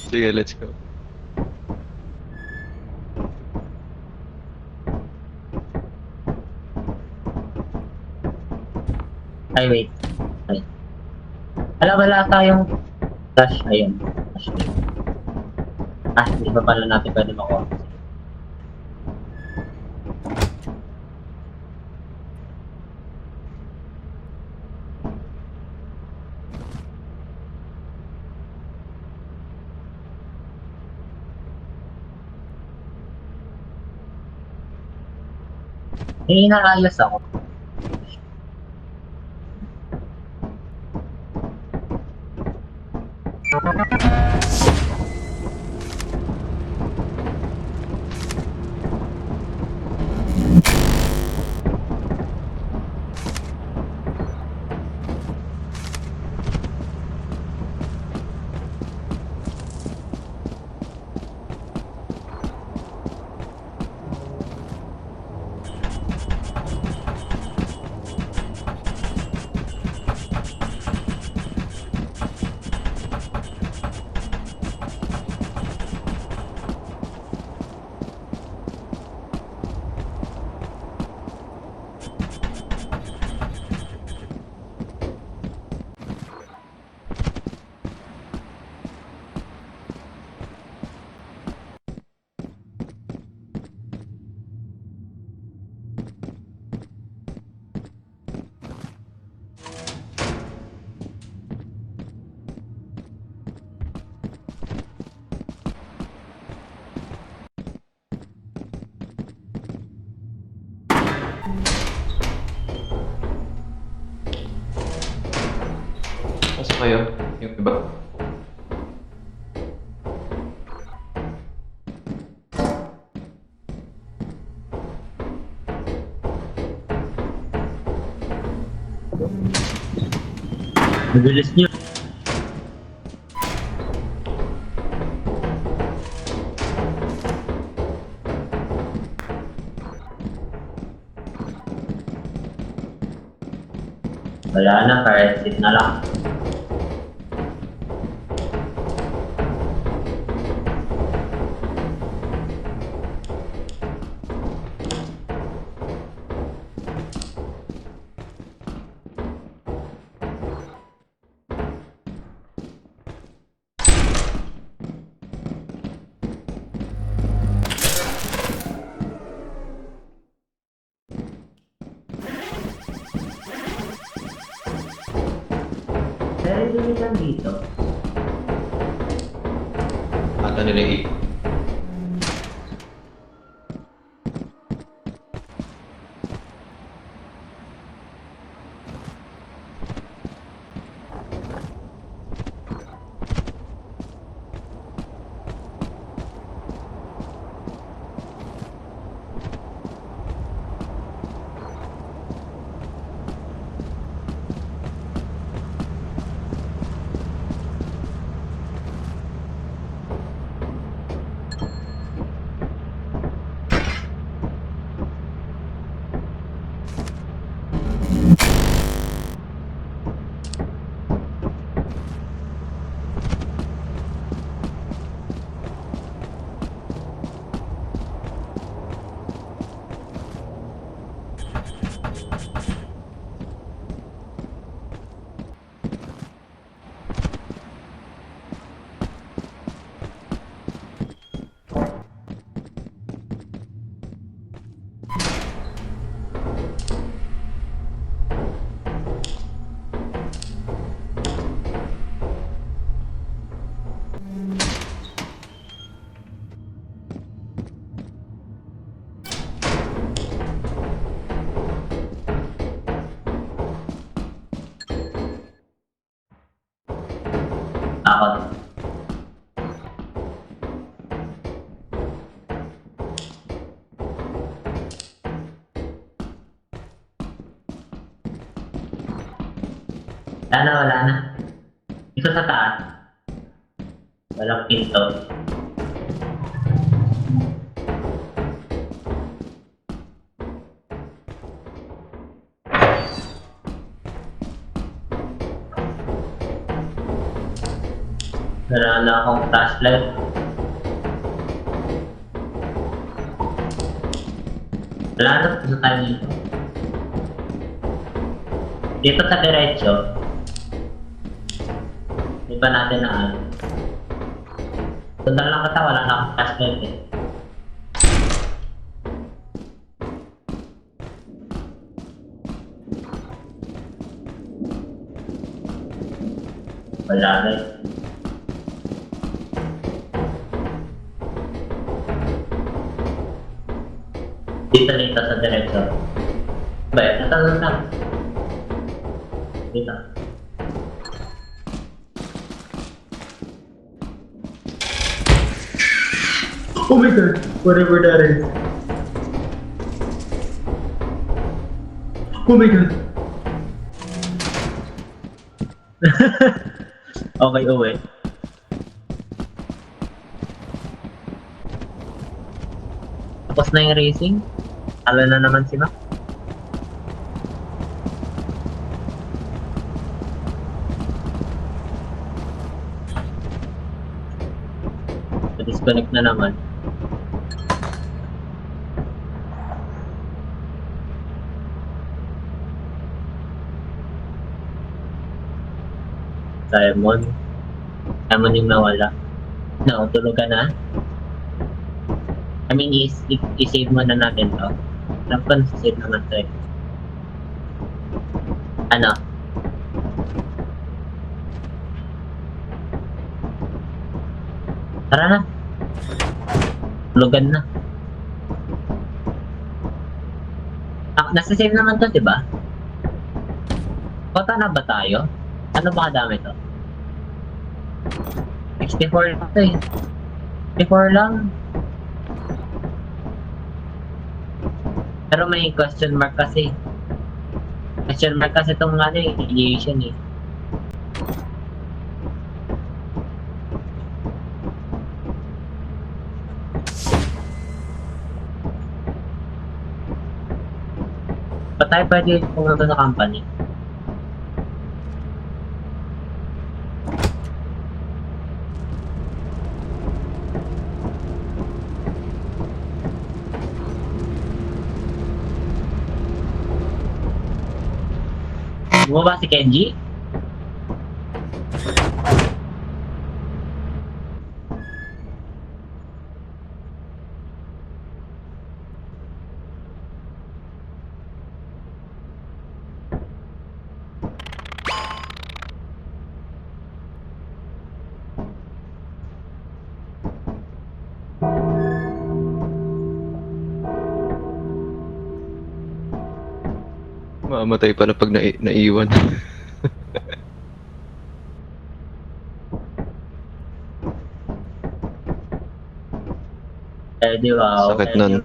Sige, let's go. Ay, wait. Ay. Wala tayong dash. Ayun. Dash. Hindi pa pala natin pwede makuha. Inaayos ako. Pasok kayo, yung iba. Mabilis niyo. Wala na, car exit na lang. Pero hindi lang dito. Ata nila yung Takot. Wala na. Dito sa taas. Walang pinto. Wala na akong flashlight. Wala na, punta tayo dito. Dito sa diretso. Di ba natin na ano? Punta lang kita, wala na akong flashlight eh. Wala rin. Dito sa diretso. Ba, ito lang. Dito. Oh my god, whatever that is. Oh my god. Okay, uwi. Tapos na yung racing. Talo na naman si Mac. Disconnect na naman. Simon yung nawala. Tulog ka na? I mean, i-save muna natin to. Alam ko save naman to eh. Ano? Tara na. Tulugan na. Nasa save naman to, diba? Kota na ba tayo? Ano ba kadami to? 64 lang to eh. 64 lang. Pero may question mark kasi. Question mark kasi itong ano eh, affiliation eh. Ba't tayo pwede pumunta sa company? Bumaba si Kenji? Mamamatay pala pag naiwan. Eh, di ba? Sakit nun.